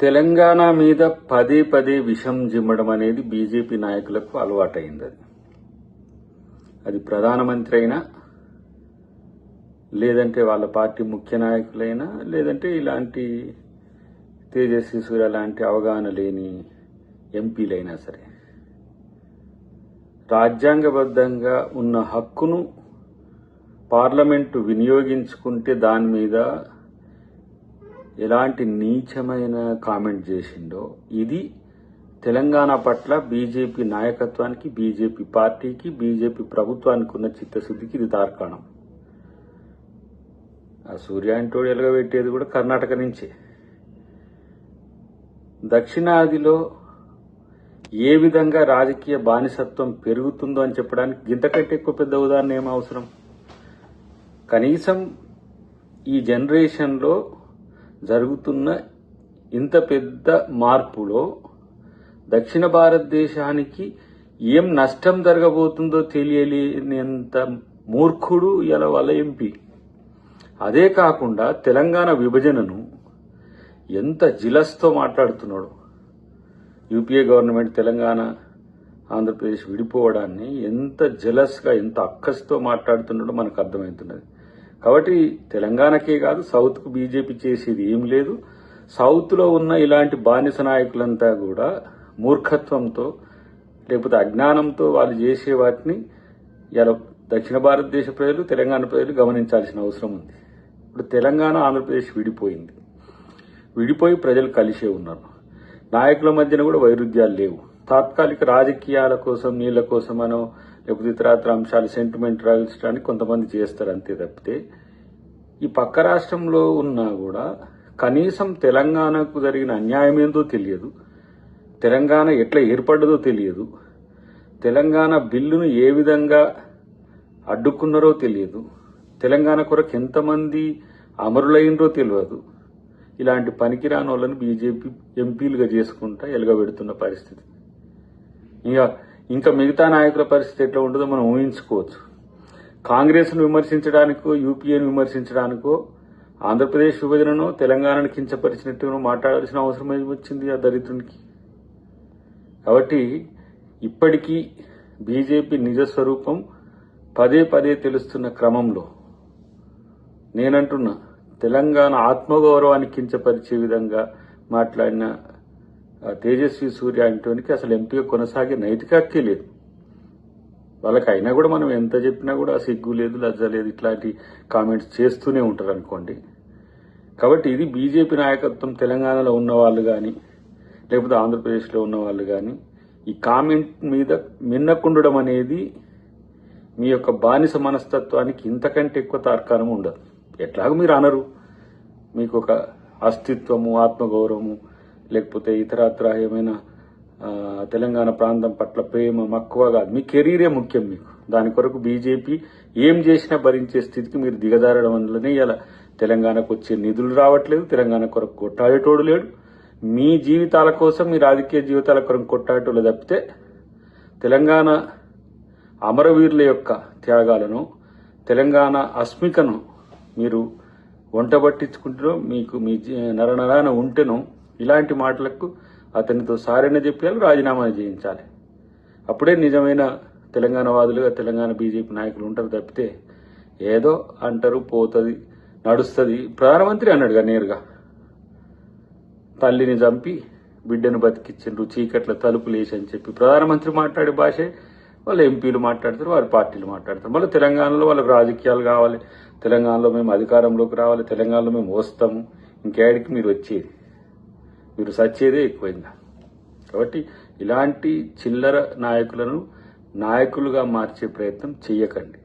తెలంగాణ మీద పదే పదే విషం జిమ్మడం అనేది బీజేపీ నాయకులకు అలవాటైంది. అది ప్రధానమంత్రి అయినా, లేదంటే వాళ్ళ పార్టీ ముఖ్య నాయకులైనా, లేదంటే ఇలాంటి తేజస్వి సూర్య లాంటి అవగాహన లేని ఎంపీలైనా సరే, రాజ్యాంగబద్ధంగా ఉన్న హక్కును పార్లమెంటు వినియోగించుకుంటే దాని మీద ఎలాంటి నీచమైన కామెంట్ చేసిండో ఇది తెలంగాణ పట్ల బీజేపీ నాయకత్వానికి, బీజేపీ పార్టీకి, బీజేపీ ప్రభుత్వానికి ఉన్న చిత్తశుద్ధికి ఇది తార్కాణం. ఆ సూర్య అంటోడు ఎలగబెట్టేది కూడా కర్ణాటక నుంచే. దక్షిణాదిలో ఏ విధంగా రాజకీయ బానిసత్వం పెరుగుతుందో అని చెప్పడానికి ఇంతకంటే ఎక్కువ పెద్ద ఉదాహరణ ఏం అవసరం? కనీసం ఈ జనరేషన్లో జరుగుతున్న ఇంత పెద్ద మార్పులో దక్షిణ భారతదేశానికి ఏం నష్టం జరగబోతుందో తెలియలేనంత మూర్ఖుడు ఇలా వాళ్ళ ఎంపీ. అదే కాకుండా తెలంగాణ విభజనను ఎంత జిలస్తో మాట్లాడుతున్నాడు. యూపీఏ గవర్నమెంట్ తెలంగాణ ఆంధ్రప్రదేశ్ విడిపోవడాన్ని ఎంత జలస్గా, ఎంత అక్కస్తో మాట్లాడుతున్నాడో మనకు అర్థమవుతున్నది. కాబట్టి తెలంగాణకే కాదు, సౌత్కు బీజేపీ చేసేది ఏం లేదు. సౌత్లో ఉన్న ఇలాంటి బానిస నాయకులంతా కూడా మూర్ఖత్వంతో లేకపోతే అజ్ఞానంతో వాళ్ళు చేసే వాటిని ఇలా దక్షిణ భారతదేశ ప్రజలు, తెలంగాణ ప్రజలు గమనించాల్సిన అవసరం ఉంది. ఇప్పుడు తెలంగాణ ఆంధ్రప్రదేశ్ విడిపోయింది. విడిపోయి ప్రజలు కలిసే ఉన్నారు. నాయకుల మధ్యన కూడా వైరుధ్యాలు లేవు. తాత్కాలిక రాజకీయాల కోసం, నీళ్ల కోసమనో లేకపోతే ఇతరత్ర అంశాలు సెంటిమెంట్ రాయించడానికి కొంతమంది చేస్తారు, అంతే తప్పితే ఈ పక్క రాష్ట్రంలో ఉన్నా కూడా కనీసం తెలంగాణకు జరిగిన అన్యాయం ఏందో తెలియదు, తెలంగాణ ఎట్లా ఏర్పడ్డదో తెలియదు, తెలంగాణ బిల్లును ఏ విధంగా అడ్డుకున్నారో తెలియదు, తెలంగాణ కొరకు ఎంతమంది అమరులైనరో తెలియదు. ఇలాంటి పనికిరాని వాళ్ళని బీజేపీ ఎంపీలుగా చేసుకుంటా ఎలుగబెడుతున్న పరిస్థితి. ఇంకా మిగతా నాయకుల పరిస్థితి ఎట్లా ఉంటుందో మనం ఊహించుకోవచ్చు. కాంగ్రెస్ను విమర్శించడానికో, యూపీఏను విమర్శించడానికో, ఆంధ్రప్రదేశ్ విభజనను, తెలంగాణను కించపరిచినట్టు మాట్లాడాల్సిన అవసరం వచ్చింది ఆ దరిద్రునికి. కాబట్టి ఇప్పటికీ బీజేపీ నిజస్వరూపం పదే పదే తెలుస్తున్న క్రమంలో నేనంటున్నా, తెలంగాణ ఆత్మగౌరవాన్ని కించపరిచే విధంగా మాట్లాడిన తేజస్వి సూర్య అంటోనికి అసలు ఎంపీగా కొనసాగే నైతిక హక్కే లేదు. వాళ్ళకి అయినా కూడా మనం ఎంత చెప్పినా కూడా సిగ్గు లేదు, లజ్జ లేదు, ఇట్లాంటి కామెంట్స్ చేస్తూనే ఉంటారు అనుకోండి. కాబట్టి ఇది బీజేపీ నాయకత్వం తెలంగాణలో ఉన్న వాళ్ళు కానీ, లేకపోతే ఆంధ్రప్రదేశ్లో ఉన్న వాళ్ళు కానీ ఈ కామెంట్ మీద మిన్నకుండడం అనేది మీ యొక్క బానిస మనస్తత్వానికి ఇంతకంటే ఎక్కువ తార్కాణం ఉండదు. ఎట్లాగో మీరు అనరు, మీకు ఒక అస్తిత్వము, ఆత్మగౌరవము, లేకపోతే ఇతరత్ర ఏమైనా తెలంగాణ ప్రాంతం పట్ల ప్రేమ, మక్కువ కాదు, మీ కెరీరే ముఖ్యం. మీకు దాని కొరకు బీజేపీ ఏం చేసినా భరించే స్థితికి మీరు దిగజారడం వల్లనే ఇలా తెలంగాణకు వచ్చే నిధులు రావట్లేదు, తెలంగాణ కొరకు కొట్టాడేటోడు లేడు. మీ జీవితాల కోసం, మీ రాజకీయ జీవితాల కొరకు కొట్టాడేటోళ్ళు తప్పితే తెలంగాణ అమరవీరుల యొక్క త్యాగాలను, తెలంగాణ అస్మికను మీరు వంట పట్టించుకుంటూ మీకు మీ నరనరాన ఉంటేనో ఇలాంటి మాటలకు అతనితో సారైన చెప్పాలి, రాజీనామా చేయించాలి. అప్పుడే నిజమైన తెలంగాణ వాదులుగా తెలంగాణ బీజేపీ నాయకులు ఉంటారు తప్పితే ఏదో అంటారు, పోతుంది, నడుస్తుంది. ప్రధానమంత్రి అన్నాడుగా నేరుగా, తల్లిని చంపి బిడ్డను బతికిచ్చిండ్రు, చీకట్ల తలుపులు వేసి అని చెప్పి ప్రధానమంత్రి మాట్లాడే భాషే వాళ్ళ ఎంపీలు మాట్లాడతారు, వారి పార్టీలు మాట్లాడతారు. మళ్ళీ తెలంగాణలో వాళ్ళకి రాజకీయాలు కావాలి, తెలంగాణలో మేము అధికారంలోకి రావాలి, తెలంగాణలో మేము వస్తాము, ఇంకేడికి మీరు వచ్చేది, మీరు సచ్చేదే ఎక్కువైందా. కాబట్టి ఇలాంటి చిల్లర నాయకులను నాయకులుగా మార్చే ప్రయత్నం చెయ్యకండి.